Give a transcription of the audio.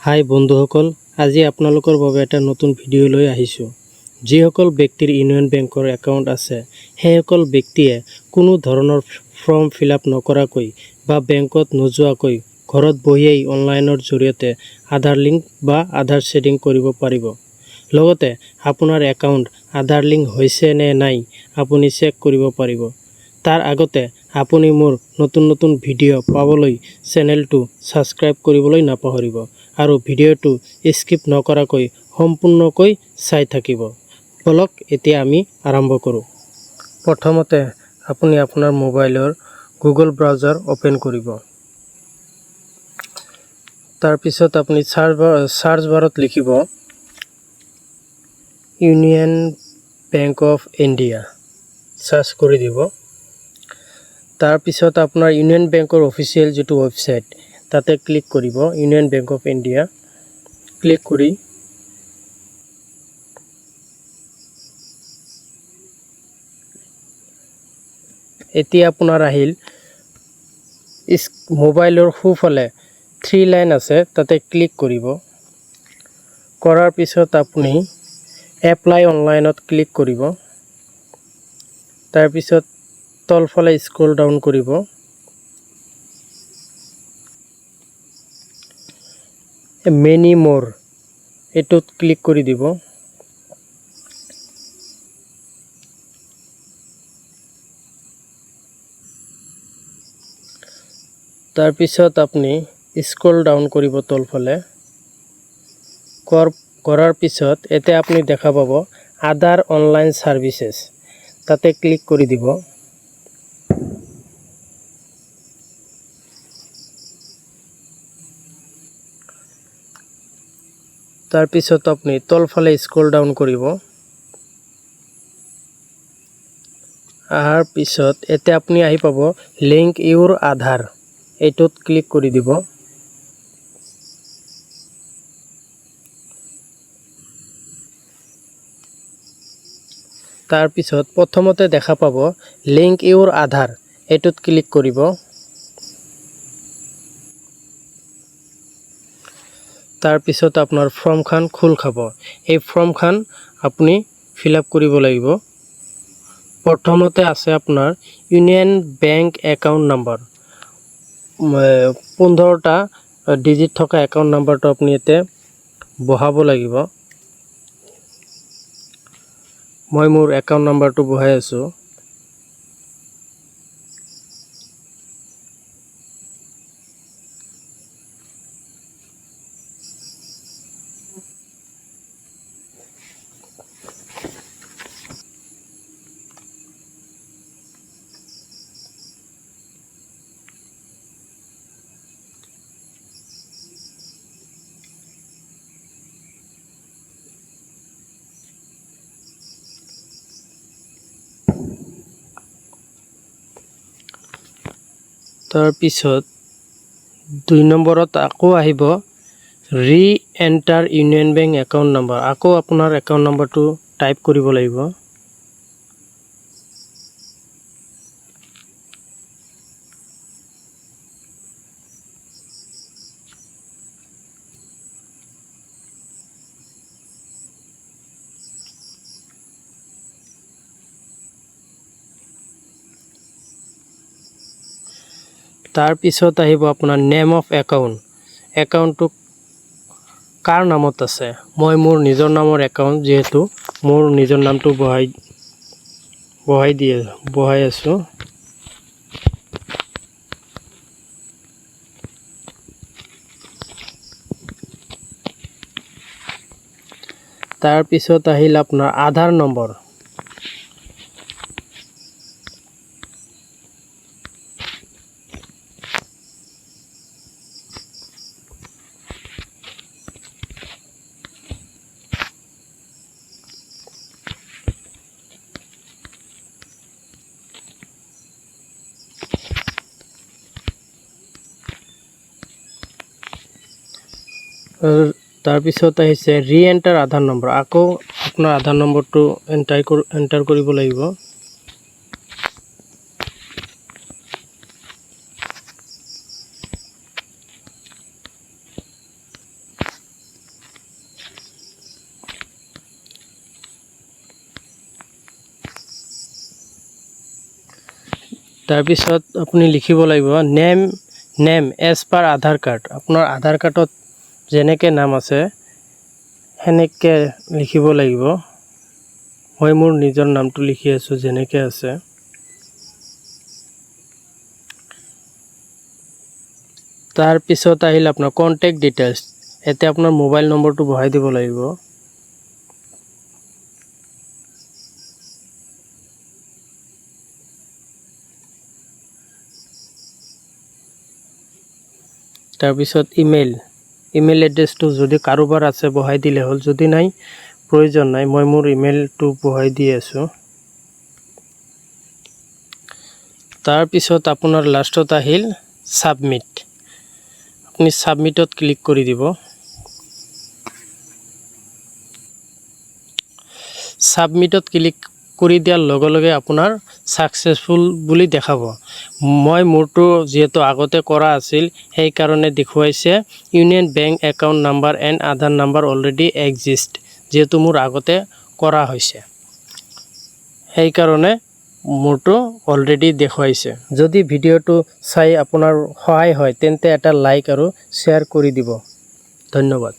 হাই বন্ধুসকল, আজি আপোনালোকৰ বাবে এটা নতুন ভিডিঅ' লৈ আহিছোঁ। যিসকল ব্যক্তিৰ ইউনিয়ন বেংকৰ একাউণ্ট আছে, সেইসকল ব্যক্তিয়ে কোনো ধৰণৰ ফৰ্ম ফিল আপ নকৰাকৈ বা বেংকত নোযোৱাকৈ ঘৰত বহিয়েই অনলাইনৰ জৰিয়তে আধাৰ লিংক বা আধাৰ শ্বেডিং কৰিব পাৰিব। লগতে আপোনাৰ একাউণ্ট আধাৰ লিংক হৈছে নে নাই আপুনি চেক কৰিব পাৰিব। তাৰ আগতে আপুনি মোৰ নতুন ভিডিঅ' পাবলৈ চেনেলটো ছাবস্ক্ৰাইব কৰিবলৈ নাপাহৰিব আৰু ভিডিঅ'টো স্কিপ নকৰাকৈ সম্পূৰ্ণকৈ চাই থাকিব। বলক এতিয়া আমি আৰম্ভ কৰোঁ। প্ৰথমতে আপুনি আপোনাৰ মোবাইলৰ গুগল ব্ৰাউজাৰ অপেন কৰিব। তাৰপিছত আপুনি সাৰ্চ বাৰত লিখিব union bank of India, search কৰি দিব। তাৰপিছত আপোনাৰ ইউনিয়ন বেংকৰ অফিচিয়েল যিটো ৱেবছাইট তাতে ক্লিক কৰিব। Union bank of India click কৰি এতিয়া আপোনাৰ আহিল মোবাইলৰ সোঁফালে 3 লাইন আছে, তাতে ক্লিক কৰিব। কৰাৰ পিছত আপুনি এপ্লাই অনলাইনত ক্লিক কৰিব। তাৰপিছত তলফালে স্ক্ৰল ডাউন কৰিব। মেনি মোৰ এইটোত ক্লিক কৰি দিব। তাৰপিছত আপুনি স্ক্ৰল ডাউন কৰিব তলফালে। কৰাৰ পিছত এতিয়া আপুনি দেখা পাব আধাৰ অনলাইন ছাৰ্ভিচেছ, তাতে ক্লিক কৰি দিব। তাৰপিছত আপুনি তলফালে স্ক্ৰল ডাউন কৰিব। অহাৰ পিছত এতিয়া আপুনি আহি পাব লিংক ইউৰ আধাৰ, এইটোত ক্লিক কৰি দিব। তাৰপিছত প্ৰথমতে দেখা পাব লিংক ইউৰ আধাৰ, এইটোত ক্লিক কৰিব। তাৰপিছত আপোনাৰ ফৰ্মখন খোল খাব। এই ফৰ্মখন আপুনি ফিল আপ কৰিব লাগিব। প্ৰথমতে আছে আপোনাৰ ইউনিয়ন বেংক একাউণ্ট নাম্বাৰ, 15টা ডিজিট থকা একাউণ্ট নাম্বাৰটো আপুনি ইয়াতে বহাব লাগিব। মই মোৰ একাউণ্ট নাম্বাৰটো বহাই আছোঁ। তাৰপিছত 2 নম্বৰত আকৌ আহিব ৰি enter union bank account number. আকৌ আপোনাৰ একাউণ্ট নাম্বাৰটো টাইপ কৰিব লাগিব। তাৰপিছত আহিব আপোনাৰ নেম অফ একাউণ্ট, একাউণ্টটো কাৰ নামত আছে। মই মোৰ নিজৰ নামৰ একাউণ্ট, যিহেতু মোৰ নিজৰ নামটো বহাই আছোঁ। তাৰপিছত আহিল আপোনাৰ আধাৰ নম্বৰ। তাৰপিছত আহিছে ৰি এণ্টাৰ আধাৰ নম্বৰ। আকৌ আপোনাৰ আধাৰ নম্বৰটো এণ্টাৰ কৰিব লাগিব। তাৰপিছত আপুনি লিখিব লাগিব নেম এজ পাৰ আধাৰ কাৰ্ড। আপোনাৰ আধাৰ কাৰ্ডত যেনেকৈ নাম আছে সেনেকৈ লিখিব লাগিব। মই মোৰ নিজৰ নামটো লিখি আছোঁ যেনেকৈ আছে। তাৰপিছত আহিল আপোনাৰ কণ্টেক্ট ডিটেইলছ। ইয়াতে আপোনাৰ মোবাইল নম্বৰটো বহাই দিব লাগিব। তাৰপিছত ইমেইল এড্ৰেছটো যদি কাৰোবাৰ আছে বহাই দিলে হ'ল, যদি নাই প্ৰয়োজন নাই, মই মোৰ ইমেইলটো বহাই দি আছোঁ। তাৰপিছত আপোনাৰ লাষ্টত আহিল ছাবমিট। আপুনি ছাবমিটত ক্লিক কৰি দিব। ছাবমিটত ক্লিক কৰি দিয়াৰ লগে লগে আপোনাৰ ছাকচেছফুল বুলি দেখাব। মই মোৰটো যিহেতু আগতে কৰা আছিল সেইকাৰণে দেখুৱাইছে union bank account number and Aadhaar number already exist, যিহেতু মোৰ আগতে কৰা হৈছে সেইকাৰণে মোৰটো অলৰেডি দেখুৱাইছে। যদি ভিডিঅ'টো চাই আপোনাৰ সহায় হয় তেন্তে এটা লাইক আৰু শ্বেয়াৰ কৰি দিব। ধন্যবাদ।